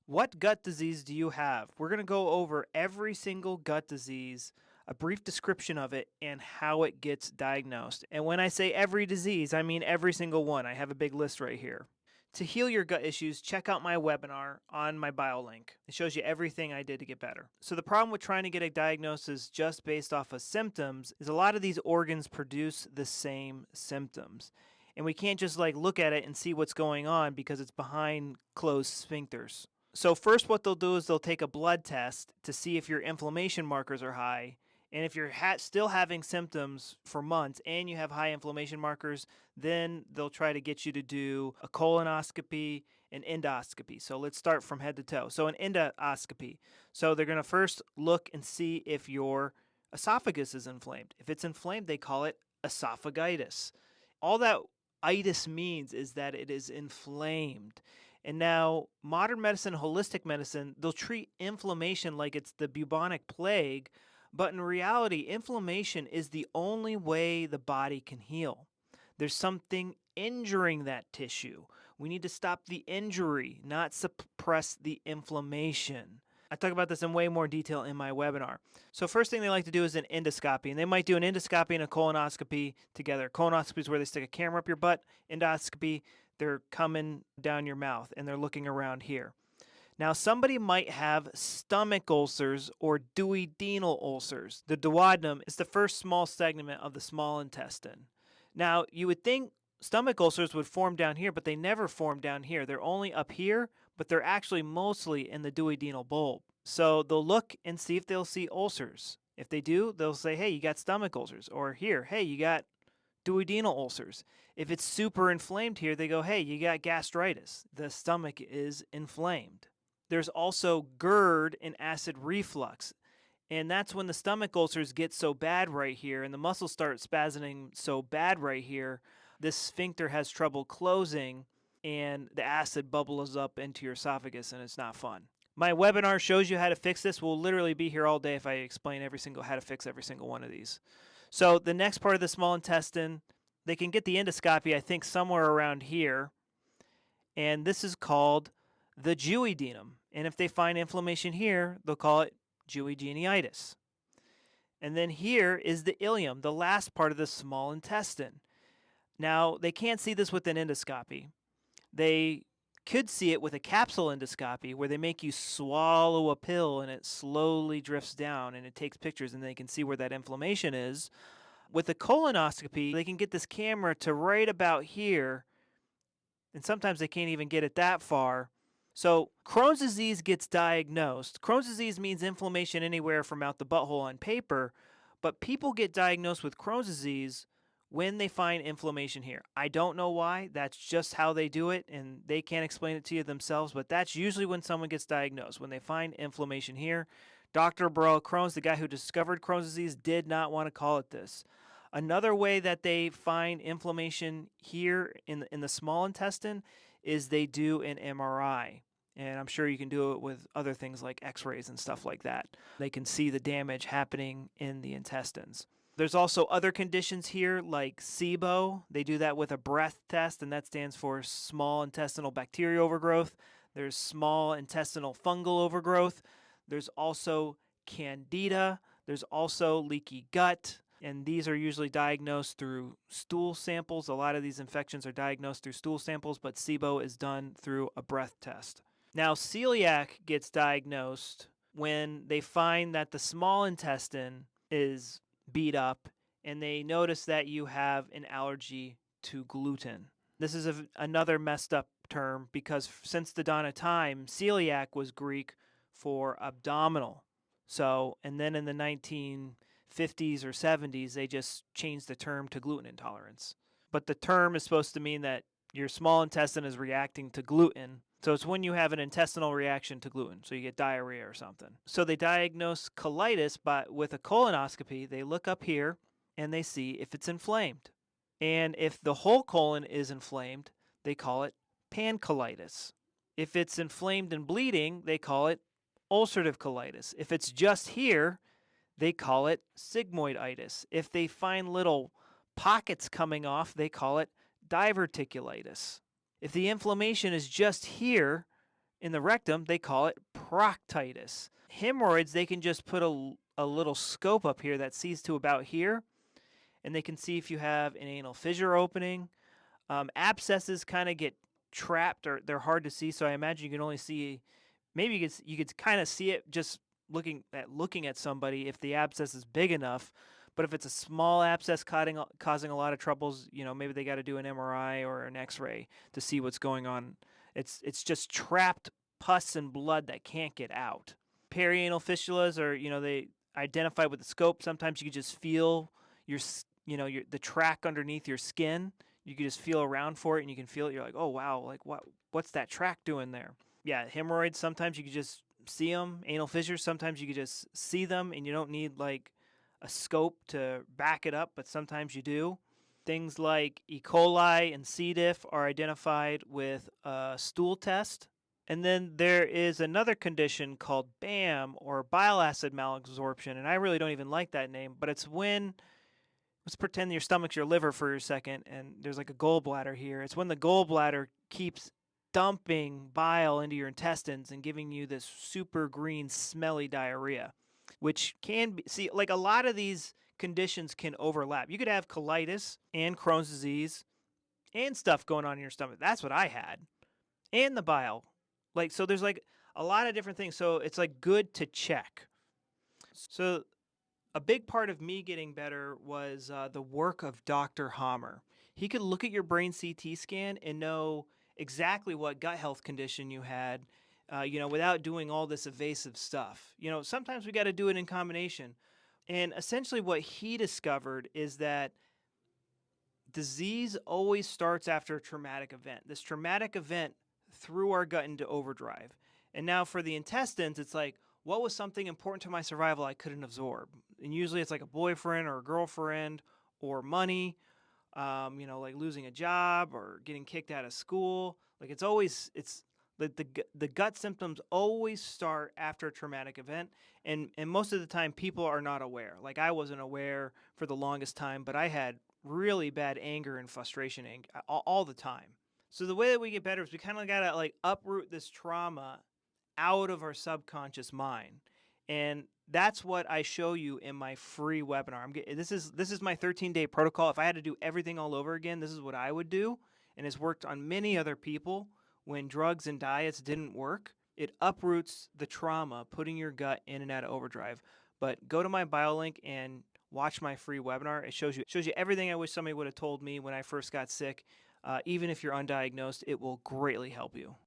What gut disease do you have? We're going to go over every single gut disease, a brief description of it, and how it gets diagnosed. And when I say every disease, I mean every single one. I have a big list right here. To heal your gut issues, check out my webinar on my bio link. It shows you everything I did to get better. So the problem with trying to get a diagnosis just based off of symptoms is a lot of these organs produce the same symptoms. And we can't just look at it and see what's going on because it's behind closed sphincters. So first what they'll do is they'll take a blood test to see if your inflammation markers are high. And if you're still having symptoms for months and you have high inflammation markers, then they'll try to get you to do a colonoscopy and endoscopy. So let's start from head to toe. So an endoscopy. So they're going to first look and see if your esophagus is inflamed. If it's inflamed, they call it esophagitis. All that itis means is that it is inflamed. And now, modern medicine, holistic medicine, they'll treat inflammation like it's the bubonic plague, but in reality, inflammation is the only way the body can heal. There's something injuring that tissue. We need to stop the injury, not suppress the inflammation. I talk about this in way more detail in my webinar. So first thing they like to do is an endoscopy, and they might do an endoscopy and a colonoscopy together. Colonoscopy is where they stick a camera up your butt. Endoscopy, they're coming down your mouth and they're looking around here. Now, somebody might have stomach ulcers or duodenal ulcers. The duodenum is the first small segment of the small intestine. Now, you would think stomach ulcers would form down here, but they never form down here. They're only up here, but they're actually mostly in the duodenal bulb. So they'll look and see if they'll see ulcers. If they do, they'll say, hey, you got stomach ulcers. Or here, hey, you got duodenal ulcers. If it's super inflamed here, they go, hey, you got gastritis. The stomach is inflamed. There's also GERD and acid reflux. And that's when the stomach ulcers get so bad right here and the muscles start spasming so bad right here, this sphincter has trouble closing and the acid bubbles up into your esophagus and it's not fun. My webinar shows you how to fix this. We'll literally be here all day if I explain how to fix every single one of these. So the next part of the small intestine, they can get the endoscopy, I think, somewhere around here. And this is called the duodenum. And if they find inflammation here, they'll call it duodenitis. And then here is the ileum, the last part of the small intestine. Now, they can't see this with an endoscopy. They could see it with a capsule endoscopy where they make you swallow a pill and it slowly drifts down and it takes pictures and they can see where that inflammation is. With a colonoscopy, they can get this camera to right about here, and sometimes they can't even get it that far. So Crohn's disease gets diagnosed. Crohn's disease means inflammation anywhere from out the butthole on paper, but people get diagnosed with Crohn's disease when they find inflammation here. I don't know why. That's just how they do it, and they can't explain it to you themselves, but that's usually when someone gets diagnosed, when they find inflammation here. Dr. Burrell Crohn's, the guy who discovered Crohn's disease, did not want to call it this. Another way that they find inflammation here in the small intestine is they do an MRI. And I'm sure you can do it with other things like x-rays and stuff like that. They can see the damage happening in the intestines. There's also other conditions here like SIBO. They do that with a breath test, and that stands for small intestinal bacterial overgrowth. There's small intestinal fungal overgrowth. There's also Candida. There's also leaky gut. And these are usually diagnosed through stool samples. A lot of these infections are diagnosed through stool samples, but SIBO is done through a breath test. Now, celiac gets diagnosed when they find that the small intestine is beat up and they notice that you have an allergy to gluten. This is another messed up term because since the dawn of time, celiac was Greek for abdominal. So, and then in the 1950s or 70s, they just changed the term to gluten intolerance. But the term is supposed to mean that your small intestine is reacting to gluten. So it's when you have an intestinal reaction to gluten, so you get diarrhea or something. So they diagnose colitis with a colonoscopy. They look up here and they see if it's inflamed. And if the whole colon is inflamed, they call it pancolitis. If it's inflamed and bleeding, they call it ulcerative colitis. If it's just here, they call it sigmoiditis. If they find little pockets coming off, they call it diverticulitis. If the inflammation is just here In the rectum, they call it proctitis. Hemorrhoids, they can just put a little scope up here that sees to about here, and they can see if you have an anal fissure opening. Abscesses kind of get trapped, or they're hard to see, so I imagine you can only see, maybe you could kind of see it just looking at somebody if the abscess is big enough. But if it's a small abscess causing a lot of troubles, maybe they got to do an MRI or an X-ray to see what's going on. It's just trapped pus and blood that can't get out. Perianal fistulas are, they identify with the scope. Sometimes you can just feel the track underneath your skin. You can just feel around for it, and you can feel it. You're like, oh wow, like what's that track doing there? Yeah, hemorrhoids. Sometimes you can just see them. Anal fissures. Sometimes you can just see them, and you don't need like a scope to back it up, but sometimes you do. Things like E. coli and C. diff are identified with a stool test. And then there is another condition called BAM, or bile acid malabsorption, and I really don't even like that name, but it's when, let's pretend your stomach's your liver for a second, and there's like a gallbladder here. It's when the gallbladder keeps dumping bile into your intestines and giving you this super green, smelly diarrhea, which can be, see, like a lot of these conditions can overlap. You could have colitis and Crohn's disease and stuff going on in your stomach. That's what I had. And the bile. Like, so there's like a lot of different things. So it's like good to check. So a big part of me getting better was the work of Dr. Hammer. He could look at your brain CT scan and know exactly what gut health condition you had, without doing all this evasive stuff. Sometimes we got to do it in combination. And essentially what he discovered is that disease always starts after a traumatic event. This traumatic event threw our gut into overdrive. And now for the intestines, it's like, what was something important to my survival I couldn't absorb? And usually it's like a boyfriend or a girlfriend or money, like losing a job or getting kicked out of school. Like the gut symptoms always start after a traumatic event. And most of the time people are not aware. Like I wasn't aware for the longest time, but I had really bad anger and frustration all the time. So the way that we get better is we kind of got to like uproot this trauma out of our subconscious mind. And that's what I show you in my free webinar. This is my 13-day protocol. If I had to do everything all over again, this is what I would do. And it's worked on many other people when drugs and diets didn't work. It uproots the trauma, putting your gut in and out of overdrive. But go to my bio link and watch my free webinar. It shows you everything I wish somebody would have told me when I first got sick. Even if you're undiagnosed, it will greatly help you.